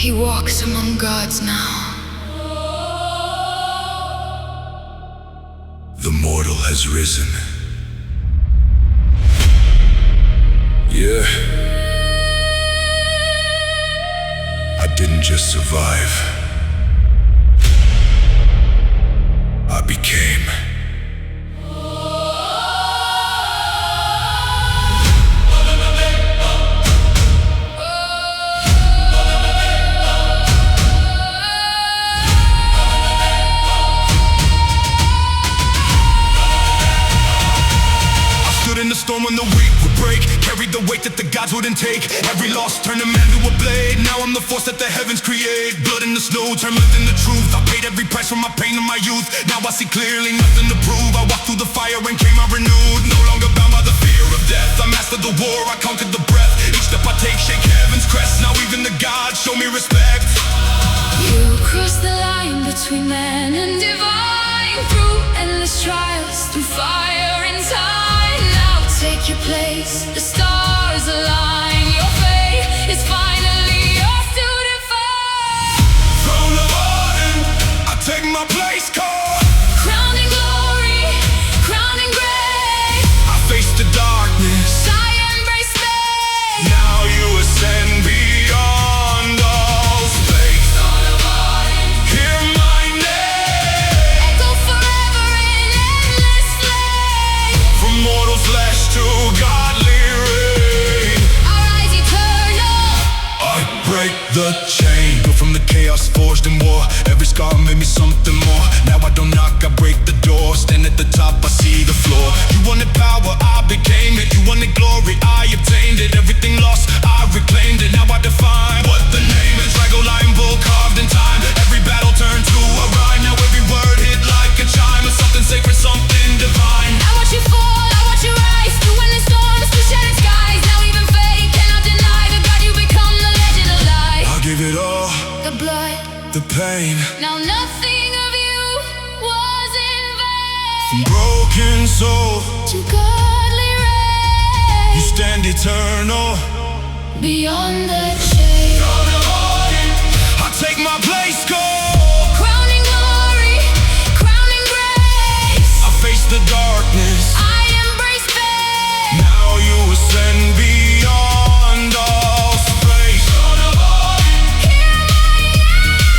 He walks among gods now. The mortal has risen. Yeah. I didn't just survive. I became. In the storm when the weak would break, carried the weight that the gods wouldn't take. Every loss turned a man to a blade. Now I'm the force that the heavens create. Blood in the snow, turned myth into truth. I paid every price for my pain and my youth. Now I see clearly, nothing to prove. I walked through the fire and came out renewed. No longer bound by the fear of death. I mastered the war, I conquered the breath. Each step I take, shake heaven's crest. Now even the gods show me respect. You cross the line between man and divine, through endless trials, through fire and time. Take your place, the stars align. Your fate is finally yours to define. Throne of Odin, I take my place, call. Crowned in glory, crowned in grace. I face the darkness, I embrace space. now you ascend beyond all space. Son of Odin, Hear my name, echo forever in endless flame. from mortal flesh to godly reign. I rise eternal. I break the chain, built from the chaos forged in war. Every scar made me something more. Now I don't knock, I break the door. Stand at the top, I see the floor. You wanted power, I became it. You wanted glory, I obtained it. Everything lost, I reclaimed it. Now I define what the name is. Drago, lion, bull, carved in time. Every battle turned to a rhyme. Now every word hit like a chime. It's something sacred, something divine. I watch you fall, I watch you rise. Through endless storms, through shattered skies. Now even fate cannot deny the God you become, the legend of life. I give it all, The blood, the pain. now nothing of you was in vain. Broken soul, To godly reign, you stand eternal. beyond the shade. I take my place, go. Crowned in glory, crowned in grace. I face the darkness, I embrace faith. now you ascend beyond all space. Hear my name,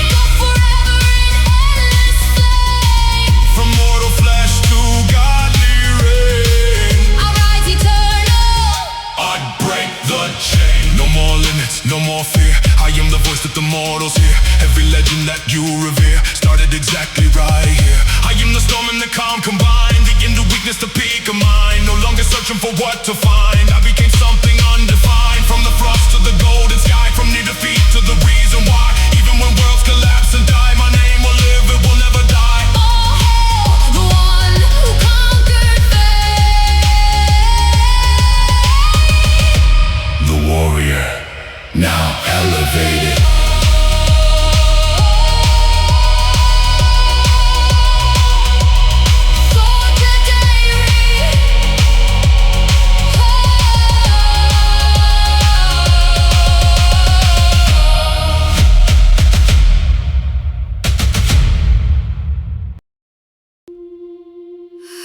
echo forever in endless flame. From mortal flesh to godly reign, I rise eternal. I break the chain. No more limits, no more fear. I am the voice that the mortals hear. Every legend that you revere started exactly right here. I am the storm and the calm combined, the end of weakness, the peak of mind. No longer searching for what to find. I became something undefined. From the frost to the golden sky, from near defeat to the reason why. Even when worlds collapse and die, my name will live, it will never die. All hail the one who conquered fate. The warrior, now elevated. SotaDaiRy.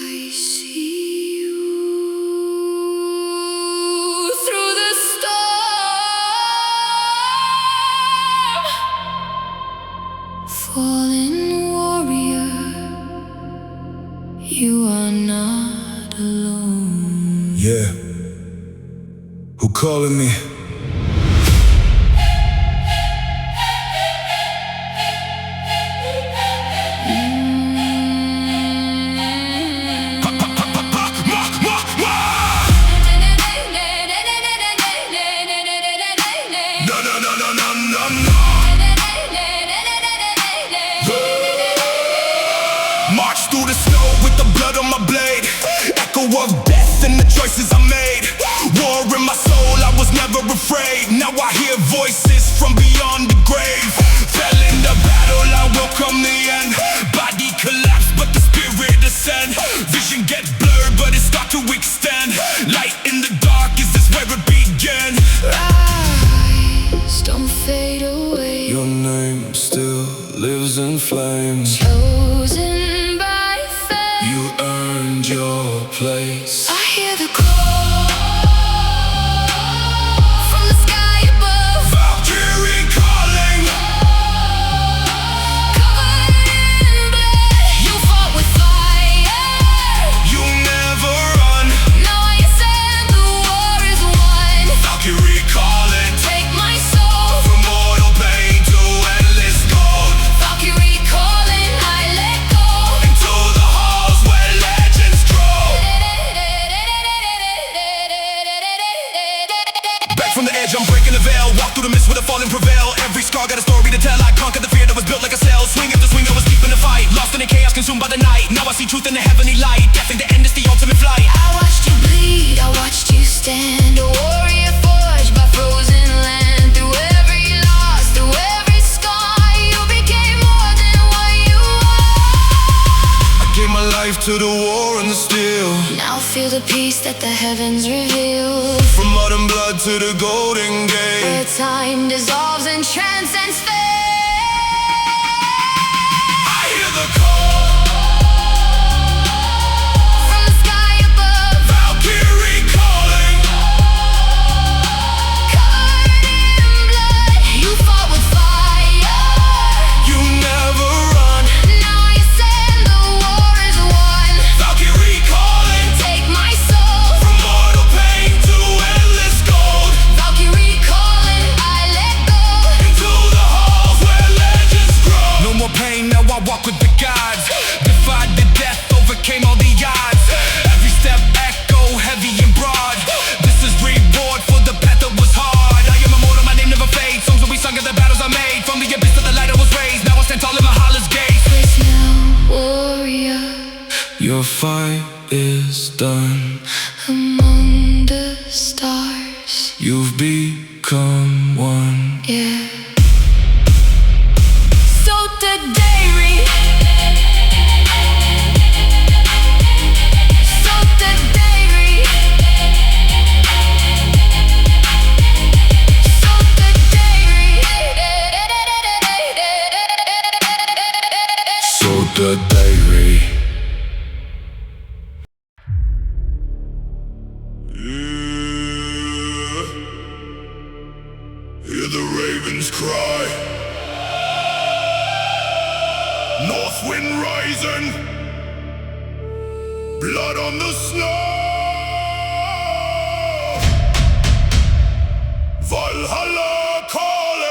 I see you through the storm. Fallen warrior, you are not alone. Yeah. Who calling me? No, no, no, no, no, no, no. March through the snow with the blood on my blade. Echo of death and the choices I made. War in my soul, I was never afraid. Now I hear voices from beyond the grave. Fell in the battle, I welcome the end. Body collapse, but the spirit ascend. Vision get blurred, but it start to extend. Light in the dark, is this where it began? Rise, don't fade away. From the edge I'm breaking the veil, walk through the mist with a falling prevail. Every scar got a story to tell, I conquered the fear that was built like a cell. Swing after swing, I was deep in the fight, lost in the chaos, consumed by the night. Now I see truth in the heavenly light, death in the end is the ultimate flight. I watched you bleed, I watched you stand, a warrior forged by frozen land. Through every loss, through every scar, you became more than what you are. I gave my life to the war and the steel. Now feel the peace that the heavens reveal. From mud and blood to the golden gate, where time dissolves and transcends fate. I hear the call From the sky above, Valkyrie calling. covered in blood, you fought with fire. You never run. Now you said the war is won. Valkyrie calling. Take my soul, From mortal pain to endless gold. Valkyrie calling, I let go. Into the halls where legends grow. No more pain, now I walk with the gods. Defied the death, overcame all the odds. Every step echo heavy and broad. This is reward for the path that was hard. I am immortal, my name never fades. Songs will be sung at the battles I made. From the abyss to the light I was raised. Now I stand tall in Valhalla's gates. Praise now, warrior, Your fight is done. among the stars. You've become one. Yeah. SotaDaiRy. SotaDaiRy. SotaDaiRy. Hear the ravens cry. North wind rising. Blood on the snow. Valhalla calling.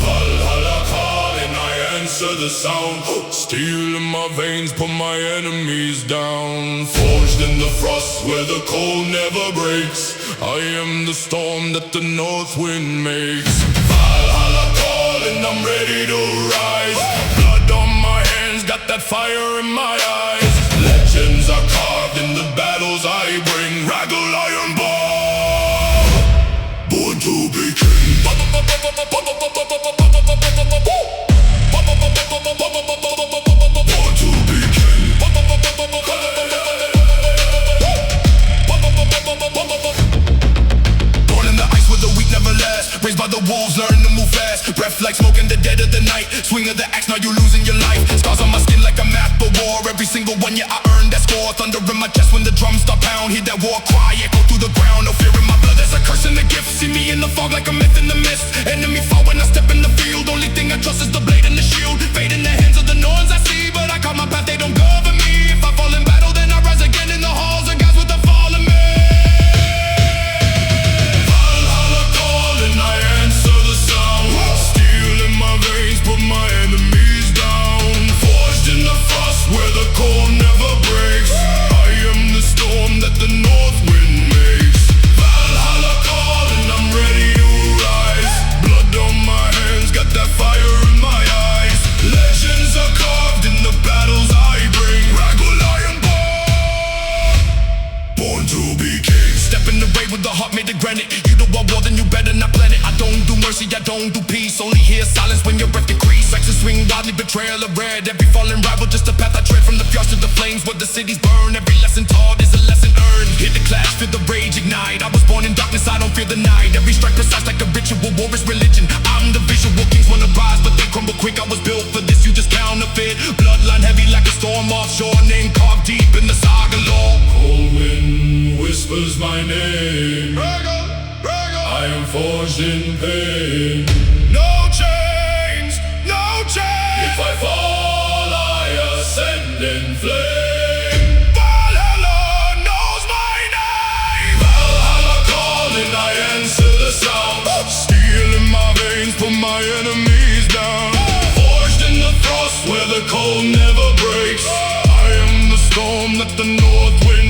Valhalla calling, I answer the sound. Steel in my veins, put my enemies down. Forged in the frost where the cold never breaks. I am the storm that the north wind makes. Valhalla calling, I'm ready to rise. Blood on my hands, got that fire in my eyes. Legends are carved in the battles I bring. Raggle iron ball, born to be king. Born to be king. Born in the ice where the weak never last. Raised by the wolves, learn to move fast. Breath like smoke in the dead of the night. Swing of the axe, now you losing your life. Scars on my skin like a map of war. Every single one, yeah, I earned that score. Thunder in my chest when the drums start pound. Hear that war cry, echo through the ground. No fear in my blood, there's a curse and a gift. See me in the fog like a myth in the mist. Enemy fall when I step in the field. Only thing I trust is the blade and the shield. Fade in the hands of the Norns I see, but I call my path, they don't govern me. If I fall in battle, then I rise again in the halls of gods with the fallen man. Valhalla calling, I answer the sound. Steel in my veins, put my enemies down. Forged in the frost where the cold never breaks. I am the storm that the north wind makes. Valhalla calling, I'm ready to rise. Blood on my hands, got that fire in my eyes. Legends are carved in the battles I bring. Raggle iron ball, born to be king. Step in the way with the heart made of granite. You do a war, then you better not plan it. I don't do mercy, I don't do peace. Only hear silence when your breath decrease. Actions swing wildly, betrayal of red. Every fallen rival, just a path I tread. From the fjords to the flames where the cities burn. Every lesson taught is a lesson earned. Hit the clash, feel the rage ignite. I was born in darkness, I don't fear the night. Every strike precise like a ritual, war is religion. I'm the visual, kings wanna rise, but they crumble quick. I was built for this, you just counterfeit. Bloodline heavy like a storm offshore. Name carved deep in the saga lore. Cold wind whispers my name. I am forged in pain. No chains, no chains. If I fall, I ascend in flame. Valhalla knows my name. Valhalla calling, I answer the sound. Steel in my veins, put my enemies down. Forged in the frost where the cold never breaks. I am the storm that the north wind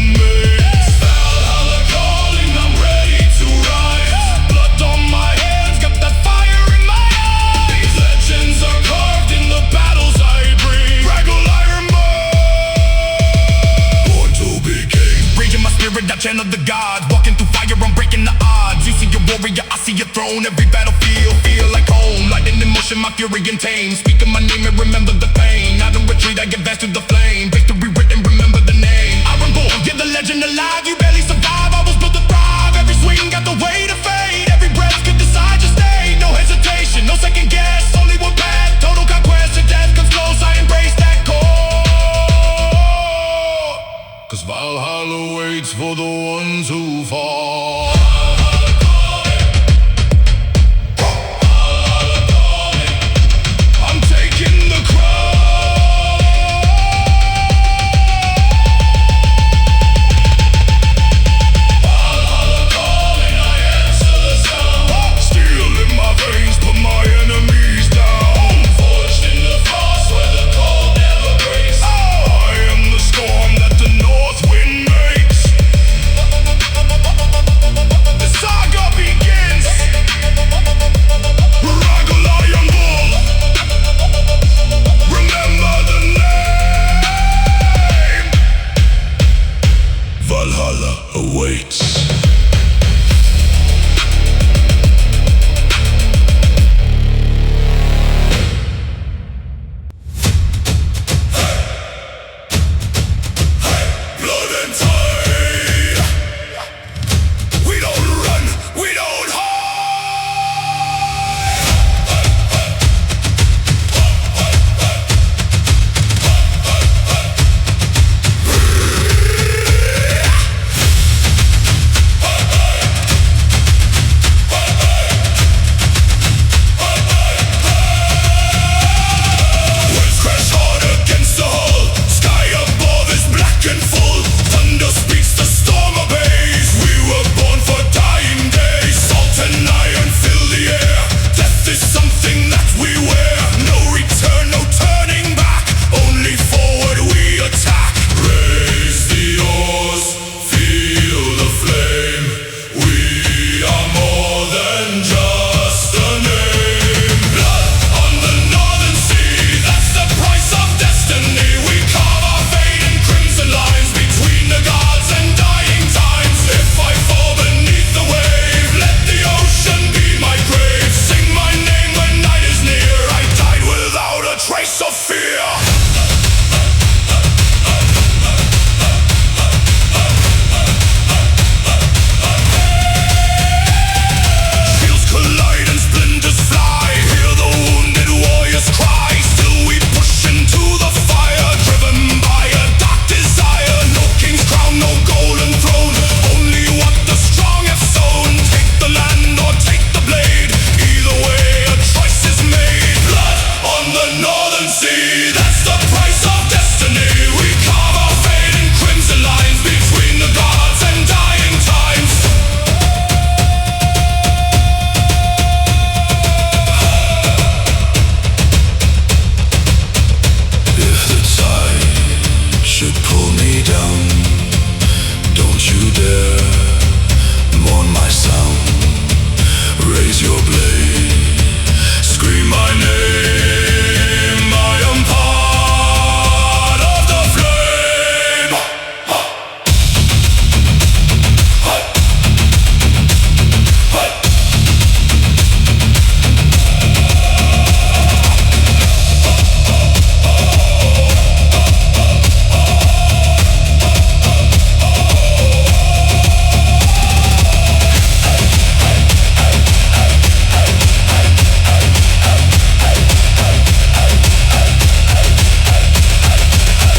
I channel the gods. Walking through fire, I'm breaking the odds. You see a warrior, I see a throne. Every battlefield feel like home. Lightning in motion, my fury and tame. Speaking my name and remember the pain. I don't retreat, I advance through the flame. Victory written, remember the name. Ironborn, yeah, the legend alive. You barely survive, I was built to thrive. Every swing got the weight of fate. Every breath could decide your state. No hesitation, no second guess. Only one path, total conquest. If death comes close, I embrace that core. Cause Valhalla waits for the ones who fall. I'm taking the crown. Valhalla calling, I answer the sound. Steel in my veins, put my enemies down. Forged in the frost where the cold never breaks. I am the storm that the north wind makes. The saga begins. Ragalion Bull. Remember the name. Valhalla awaits. Blood and tide. We don't run, we don't Waves crash hard against the hull. Sky above is black and full. Thunder speaks, the storm obeys. We were born for dying days. Salt and iron fill the air. Death is something that we wear. No return, no turning back. Only forward we attack. Raise the oars, feel the flame. We are more than just a name. Blood on the northern sea, that's the price of destiny. We carve our fate in crimson lines between the gods and dying times. If I fall beneath the wave, let the ocean be my grave. Sing my name when night is near. I died without a trace of fear. Shields collide and splinters fly. Hear the wounded warriors cry. Still we push into the fire, driven by a dark desire. No king's crown, no golden throne. Only what the strong have sown. Take the land or take the blade. Either way, a choice is made. Blood on the northern sea, that's the price of destiny. We carve our fate in crimson lines between the gods and dying times. If the tide should pull me down, don't you dare mourn my sound. Raise your blade, scream my name. I am part of the flame.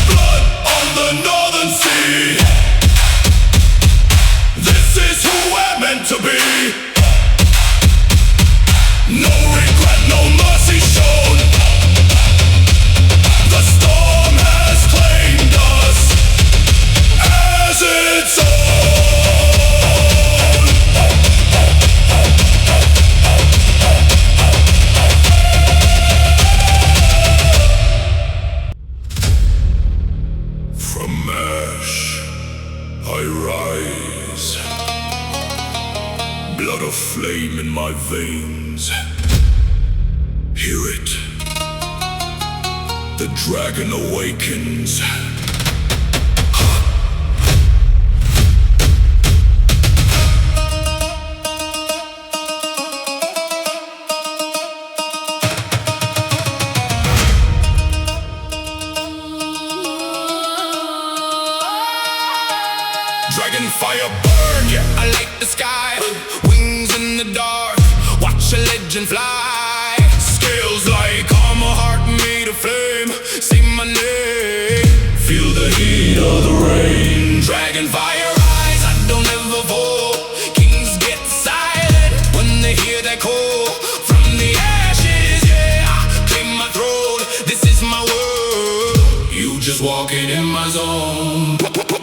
Blood on the northern sea. This is who we're meant to be. No regret, no mercy shown. The storm has claimed us as its own. From ash I rise, blood of flame in my veins. Hear it, the dragon awakens. Dragon fire burn, yeah, I light the sky. Wings in the dark, watch a legend fly. Scales like armor, heart made of flame. Say my name, feel the heat of the rain. Dragon fire rise, I don't ever fall. Kings get silent when they hear that call. From the ashes, yeah, I claim my throne. This is my world, you just walking in my zone.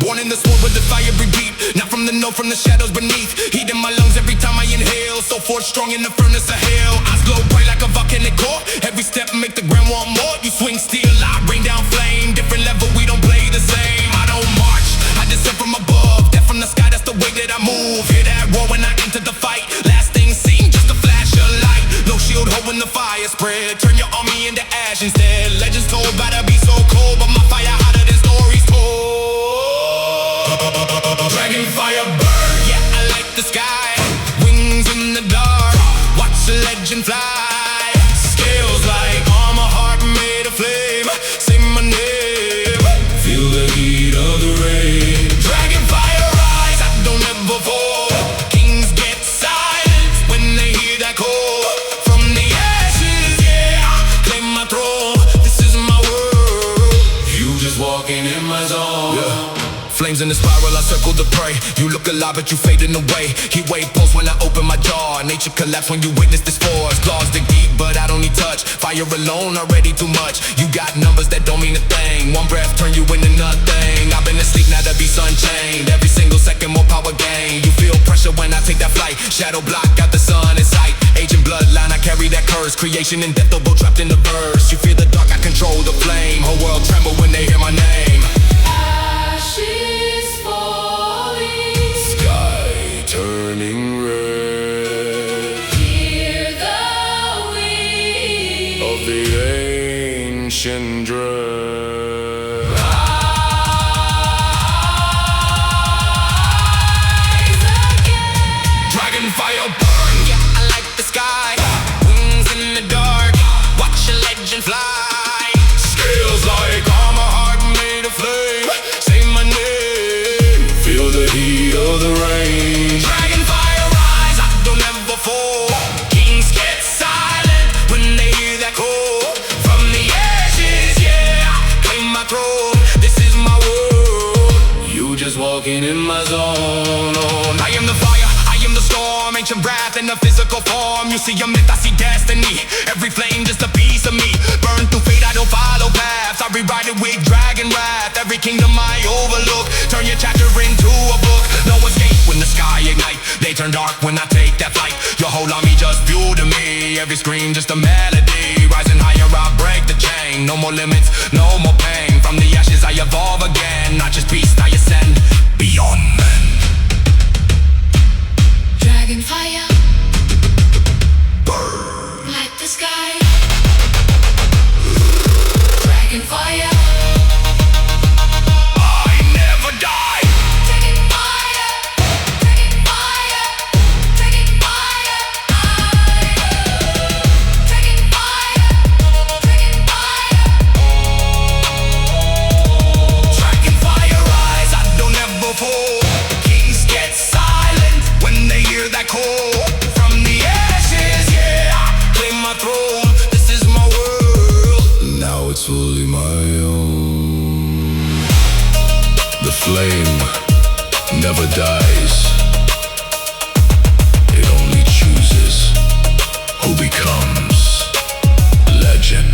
Born in the sword with the fire breathe deep. Not from the north, from the shadows beneath. Heat in my lungs every time I inhale. So forth strong in the furnace of hell. Eyes glow bright like a volcanic core. Every step make the ground want more. You swing steel, I rain down flame. Different level, we don't play the same. I don't march, I descend from above. Death from the sky, that's the way that I move. Hear that roar when I enter the fight. Last thing seen, just a flash of light. No shield holding the fire spread. Turn your army into ash instead. Legends told by to be so cold, but my fire hotter than stories told. Dragon fire burn, yeah, I light the sky. Wings in the dark, watch the legend fly. Scales like armor, heart made of flame. Say my name, feel the heat of the rain. Dragon fire rise, I don't ever fall. Kings get silent when they hear that call. From the ashes, yeah, I claim my throne. This is my world, you just walking in my zone. Yeah. Flames in the spiral, I circle the prey. You look alive, but you fading away. Heat wave pulse when I open my jaw. Nature collapse when you witness this force. Claws dig deep, but I don't need touch. Fire alone, already too much. You got numbers that don't mean a thing. One breath turn you into nothing. I've been asleep, now the beast unchained. Every single second more power gain. You feel pressure when I take that flight. Shadow block, got the sun in sight. Ancient bloodline, I carry that curse. Creation and death, both trapped in the verse. You feel the dark, I control the flame. Whole world tremble when they hear my name. Ashes falling, Sky turning red. hear the wind Of the ancient dread. rise again. Dragon fire burn, yeah, I light the sky. Wings in the dark, watch a legend fly. Scales like armor, heart made of flame. Say my name, feel the heat of the rain. Dragon fire rise, I don't ever fall. Kings get silent when they hear that call. From the ashes, yeah, I claim my throne. This is my world, you just walking in my zone. Oh, I am the fire, I am the storm. Ancient wrath in a physical form. You see a myth, I see destiny. Every flame just a piece of me. Burn through fate, I don't follow paths. I rewrite it with dragon wrath. Every kingdom I overlook. Turn your chapter into a book. No escape when the sky ignite. They turn dark when I take that flight. Your whole army just viewed to me. Every scream just a melody. Rising higher, I break the chain. No more limits, no more pain. From the ashes I evolve again. Not just beast, I ascend beyond men. Dragon fire, light the sky. Dragon fire, I never die. dragon fire, dragon fire, dragon fire. Dragon fire, dragon fire. Dragon fire rise, I don't ever fall. Kings get silent when they hear that call. From the ashes, yeah, I claim my throne. This is my world, now it's fully my own. The flame never dies. It only chooses who becomes legend.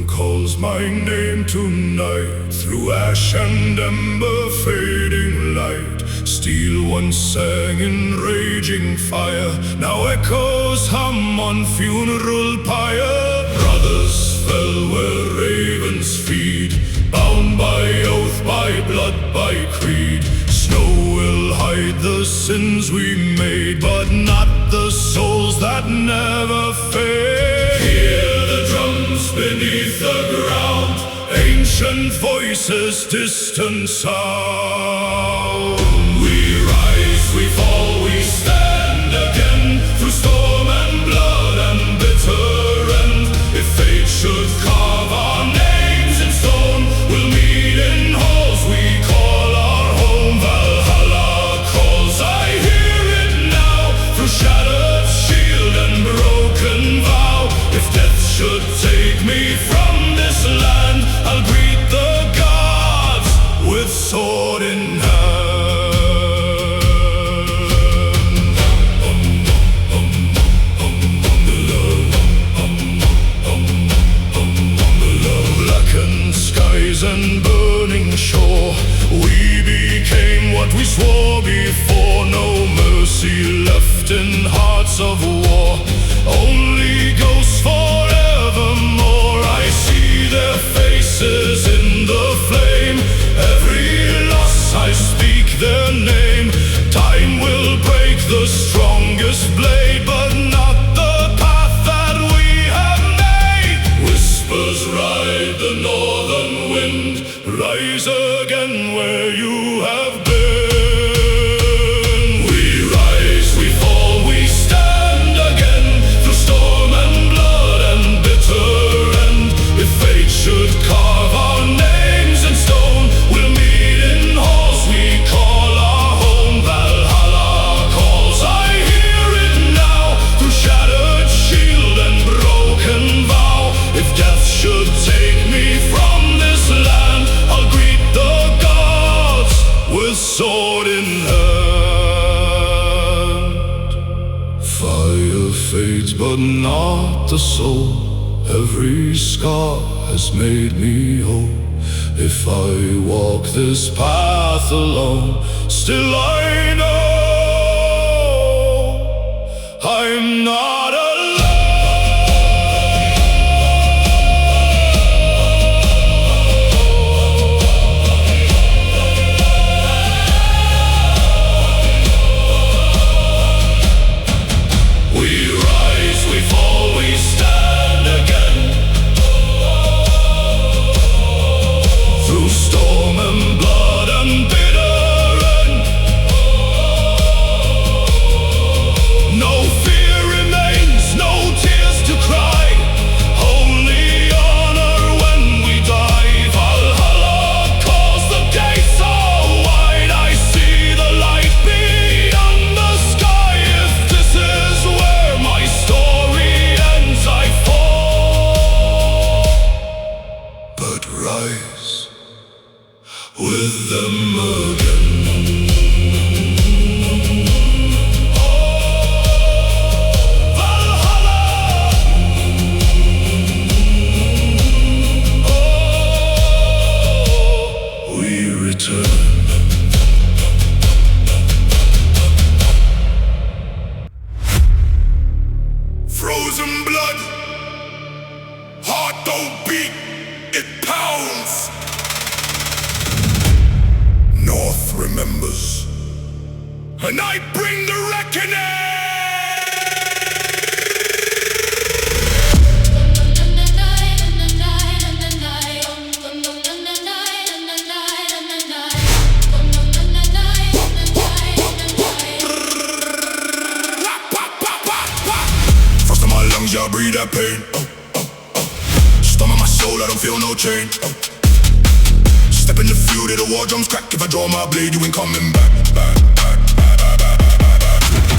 Calls my name tonight. Through ash and ember fading light. Steel once sang in raging fire. Now echoes hum on funeral pyre. Brothers fell where ravens feed. Bound by oath, by blood, by creed. Snow will hide the the sins we made, but not the souls that never fade. Hear the drums beneath the ground, ancient voices, distant sound. We rise, we fall, we stand again, through storm and blood and bitter end. If fate should carve our names in stone, we'll meet in halls we call our home. Valhalla calls, I hear it now, through shattered shield and broken vow. If death should take me from this land, I'll greet the gods with sword in hand. Blackened skies and burning shore, we became what we swore before. No mercy left in hearts of war, only ghosts forevermore. I see their faces in the flame, every loss I speak their name. Time will break the strongest blade, but not the path that we have made. Whispers ride the northern wind, rise again where you have been. We rise, we fall, we stand again, through storm and blood and bitter end. If fate should carve our names in stone, we'll meet in halls we call our home. Valhalla calls, I hear it now, through shattered shield and broken vow. If death should take me from this land, I'll greet the gods with sword in hand. Fire fades but not the soul, every scar has made me whole. If I walk this path alone, still I know I'm not alone. We rise, we fall, we stand again, through storm and blood and bitter end. No fear remains, no tears to cry, only honor when we die. Valhalla calls, the gates are wide, I see the light beyond the sky. If this is where my story ends, I fall, but rise with them again. Valhalla, we return. Frozen blood, heart don't beat, it pounds. North remembers, and I bring the reckoning. First of my lungs, yeah, I breathe that pain. Stomach my soul, I don't feel no chain. Step in the field, the war drums crack. If I draw my blade, you ain't coming back.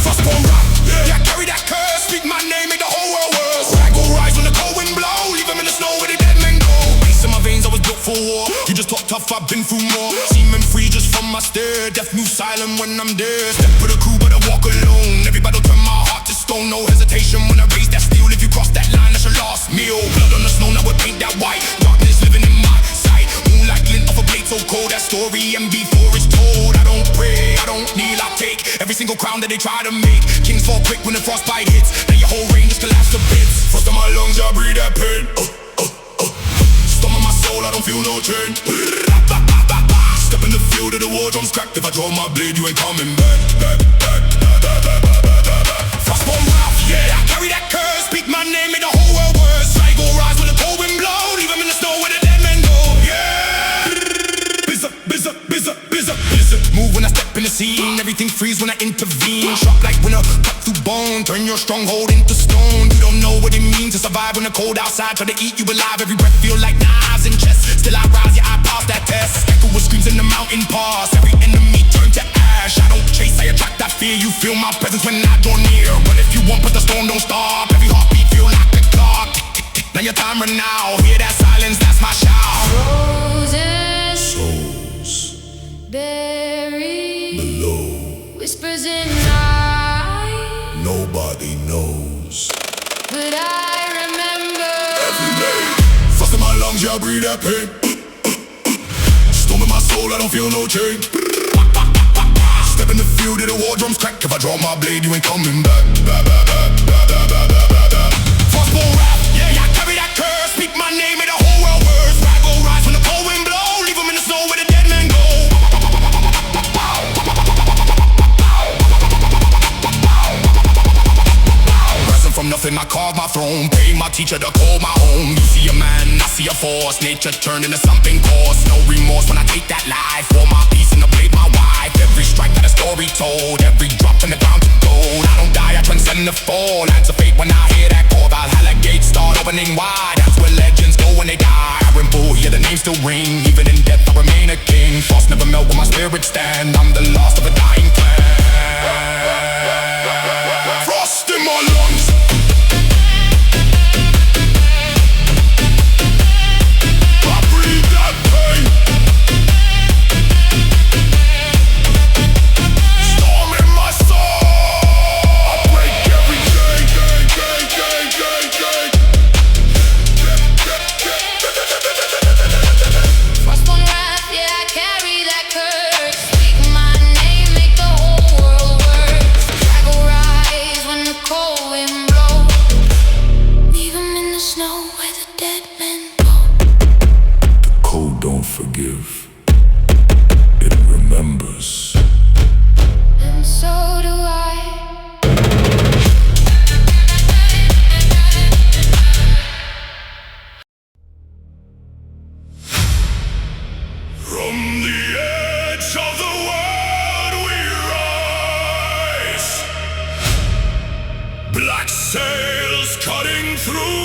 Frostborn rap, yeah, I carry that curse. Speak my name, make the whole world worse. I go rise when the cold wind blow, leave them in the snow where the dead men go. Ice in my veins, I was built for war. You just talk tough, I've been through more. Seeming free just from my stare. Death moves silent when I'm there. Step for the crew, but I walk alone. Everybody turn my heart to stone. No hesitation when I raise that steel. If you cross that line, that's your last meal. Blood on the snow, now it paint that white. Darkness living in my sight. Moonlight glint off a blade so cold. That story and before it's told. I don't pray, I don't kneel, I take every single crown that they try to make. Kings fall quick when the frostbite hits. Then your whole range just collapse to bits. First of my lungs, I breathe that pain. Stomach my soul, I don't feel no chain. Step in the feel that the war drums cracked. If I draw my blade, you ain't coming back, back, back, back, back, back, back, back, back. Frostborn Ralph, yeah, I carry that curse. Speak my name, make the whole world worse. Flag will rise when the cold wind blow. Leave them in the snow where the dead men go, yeah. Bizza, bizza, bizza, bizza, bizza. Move when I step in the scene. Everything freeze when I intervene. Sharp like winter, cut through bone. Turn your stronghold into stone. You don't know what it means to survive when the cold outside. Try to eat you alive. Every breath feel like knives in chest. Still I rise, yeah, I pass that test. Echo with screams in the mountain pass. Every enemy turn to ash. I don't chase, I attract that fear. You feel my presence when I draw near. But if you want, but the storm don't stop. Every heartbeat feel like the clock. Now your time run now. Hear that silence, that's my shout. Roses, Souls buried below, whispers in night, nobody knows. but I remember. Every day, frost in my lungs, yeah, I breathe that pain. Storm in my soul, I don't feel no change. Step in the field, hear the war drums crack. If I draw my blade, you ain't coming back. Back, back, back, back, back, back, back, back, back. Frostborn Ralph, yeah, I carry that curse. Speak my name, make the whole world worse. Flag will rise when the cold wind blow. Leave them in the snow where the dead men go. Rising from nothing, I carve my throne. Pay my teacher to call my home. You see a man, I see a force. Nature turned into something coarse. No remorse when I take that life. For my peace and to blade my wife. Every strike got a story told. Every drop in the ground to gold. I don't die, I transcend the fall. Answer fate when I hear that call. Valhalla gates start opening wide. That's where legends go when they die. Iron Bull, yeah, the name still ring. Even in death, I remain a king. Frost never melt when my spirit stand. I'm the last of a dying clan. Frost in my lungs. I breathe that pain. Storm in my soul. I break every chain, chain, chain, chain, chain, chain. Frostborn Wrath, yeah, I carry that curse. Speak my name, make the whole world worse. Flag will rise when the cold wind blows. Leave 'em in the snow where the dead men go. Cold don't forgive. It remembers. And so do I. From the edge of the world we rise. Black sails cutting through